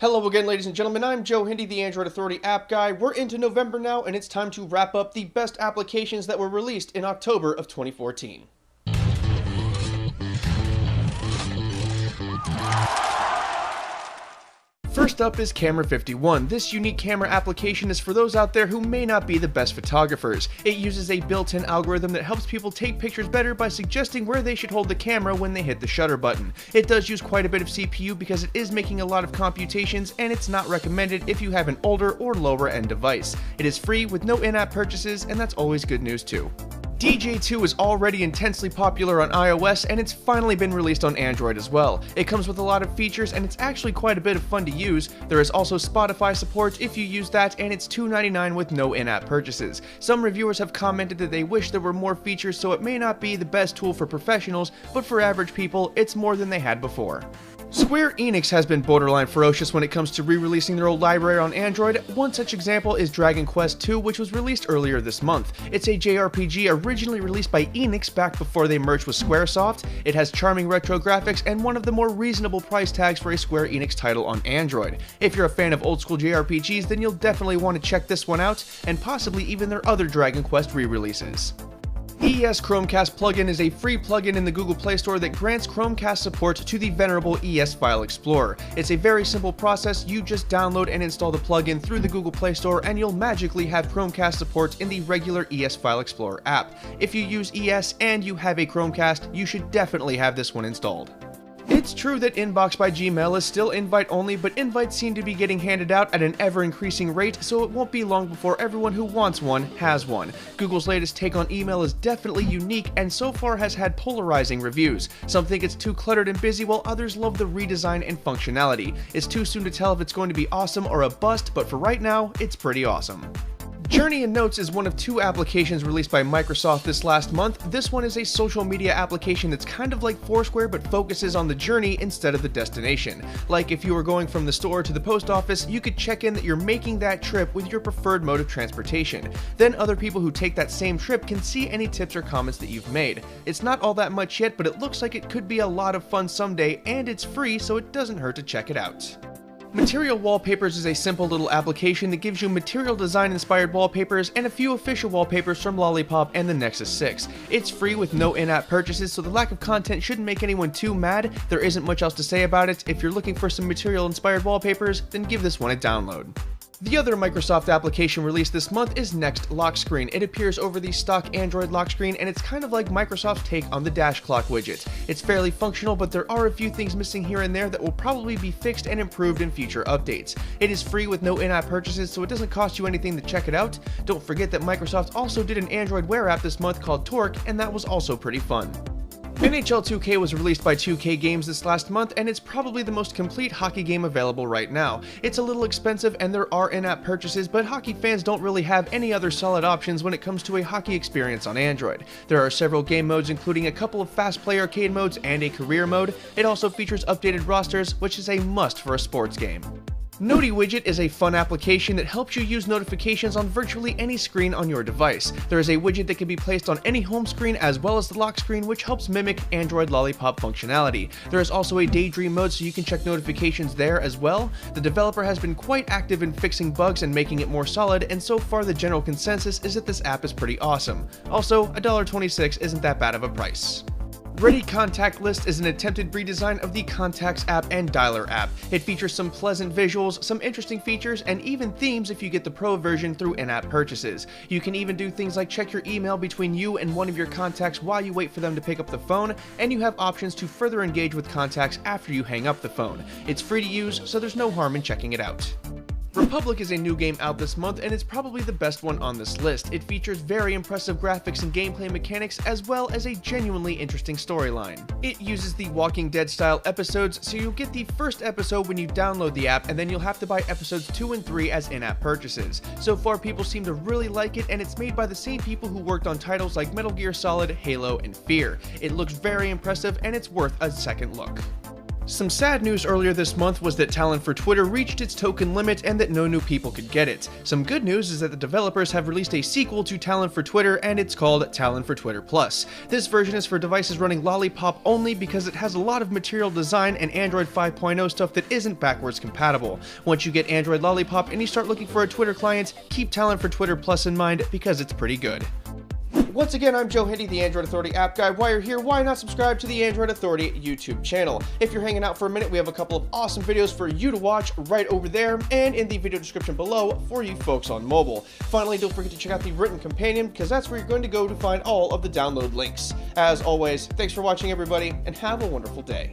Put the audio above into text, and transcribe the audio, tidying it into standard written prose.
Hello again, ladies and gentlemen. I'm Joe Hindi, the Android Authority app guy. We're into November now, and it's time to wrap up the best applications that were released in October of 2014. First up is Camera 51. This unique camera application is for those out there who may not be the best photographers. It uses a built-in algorithm that helps people take pictures better by suggesting where they should hold the camera when they hit the shutter button. It does use quite a bit of CPU because it is making a lot of computations, and it's not recommended if you have an older or lower end device. It is free with no in-app purchases, and that's always good news too. DJ2 is already intensely popular on iOS, and it's finally been released on Android as well. It comes with a lot of features, and it's actually quite a bit of fun to use. There is also Spotify support if you use that, and it's $2.99 with no in-app purchases. Some reviewers have commented that they wish there were more features, so it may not be the best tool for professionals, but for average people, it's more than they had before. Square Enix has been borderline ferocious when it comes to re-releasing their old library on Android. One such example is Dragon Quest II, which was released earlier this month. It's a JRPG originally released by Enix back before they merged with Squaresoft. It has charming retro graphics and one of the more reasonable price tags for a Square Enix title on Android. If you're a fan of old school JRPGs, then you'll definitely want to check this one out, and possibly even their other Dragon Quest re-releases. ES Chromecast plugin is a free plugin in the Google Play Store that grants Chromecast support to the venerable ES File Explorer. It's a very simple process. You just download and install the plugin through the Google Play Store, and you'll magically have Chromecast support in the regular ES File Explorer app. If you use ES and you have a Chromecast, you should definitely have this one installed. It's true that Inbox by Gmail is still invite only, but invites seem to be getting handed out at an ever-increasing rate, so it won't be long before everyone who wants one has one. Google's latest take on email is definitely unique and so far has had polarizing reviews. Some think it's too cluttered and busy, while others love the redesign and functionality. It's too soon to tell if it's going to be awesome or a bust, but for right now, it's pretty awesome. Journey in Notes is one of two applications released by Microsoft this last month. This one is a social media application that's kind of like Foursquare but focuses on the journey instead of the destination. Like if you were going from the store to the post office, you could check in that you're making that trip with your preferred mode of transportation. Then other people who take that same trip can see any tips or comments that you've made. It's not all that much yet, but it looks like it could be a lot of fun someday, and it's free, so it doesn't hurt to check it out. Material Wallpapers is a simple little application that gives you material design inspired wallpapers and a few official wallpapers from Lollipop and the Nexus 6. It's free with no in-app purchases, so the lack of content shouldn't make anyone too mad. There isn't much else to say about it. If you're looking for some material inspired wallpapers, then give this one a download. The other Microsoft application released this month is Next Lock Screen. It appears over the stock Android lock screen, and it's kind of like Microsoft's take on the Dash Clock widget. It's fairly functional, but there are a few things missing here and there that will probably be fixed and improved in future updates. It is free with no in-app purchases, so it doesn't cost you anything to check it out. Don't forget that Microsoft also did an Android Wear app this month called Torque, and that was also pretty fun. NHL 2K was released by 2K Games this last month, and it's probably the most complete hockey game available right now. It's a little expensive and there are in-app purchases, but hockey fans don't really have any other solid options when it comes to a hockey experience on Android. There are several game modes, including a couple of fast play arcade modes and a career mode. It also features updated rosters, which is a must for a sports game. Noti Widget is a fun application that helps you use notifications on virtually any screen on your device. There is a widget that can be placed on any home screen as well as the lock screen, which helps mimic Android Lollipop functionality. There is also a daydream mode, so you can check notifications there as well. The developer has been quite active in fixing bugs and making it more solid, and so far the general consensus is that this app is pretty awesome. Also, $1.26 isn't that bad of a price. Ready Contact List is an attempted redesign of the Contacts app and Dialer app. It features some pleasant visuals, some interesting features, and even themes if you get the Pro version through in-app purchases. You can even do things like check your email between you and one of your contacts while you wait for them to pick up the phone, and you have options to further engage with contacts after you hang up the phone. It's free to use, so there's no harm in checking it out. Republic is a new game out this month, and it's probably the best one on this list. It features very impressive graphics and gameplay mechanics, as well as a genuinely interesting storyline. It uses the Walking Dead style episodes, so you'll get the first episode when you download the app, and then you'll have to buy episodes 2 and 3 as in-app purchases. So far, people seem to really like it, and it's made by the same people who worked on titles like Metal Gear Solid, Halo, and Fear. It looks very impressive, and it's worth a second look. Some sad news earlier this month was that Talon for Twitter reached its token limit and that no new people could get it. Some good news is that the developers have released a sequel to Talon for Twitter, and it's called Talon for Twitter Plus. This version is for devices running Lollipop only because it has a lot of material design and Android 5.0 stuff that isn't backwards compatible. Once you get Android Lollipop and you start looking for a Twitter client, keep Talon for Twitter Plus in mind because it's pretty good. Once again, I'm Joe Hindy, the Android Authority app guy. While you're here, why not subscribe to the Android Authority YouTube channel? If you're hanging out for a minute, we have a couple of awesome videos for you to watch right over there and in the video description below for you folks on mobile. Finally, don't forget to check out the written companion because that's where you're going to go to find all of the download links. As always, thanks for watching everybody and have a wonderful day.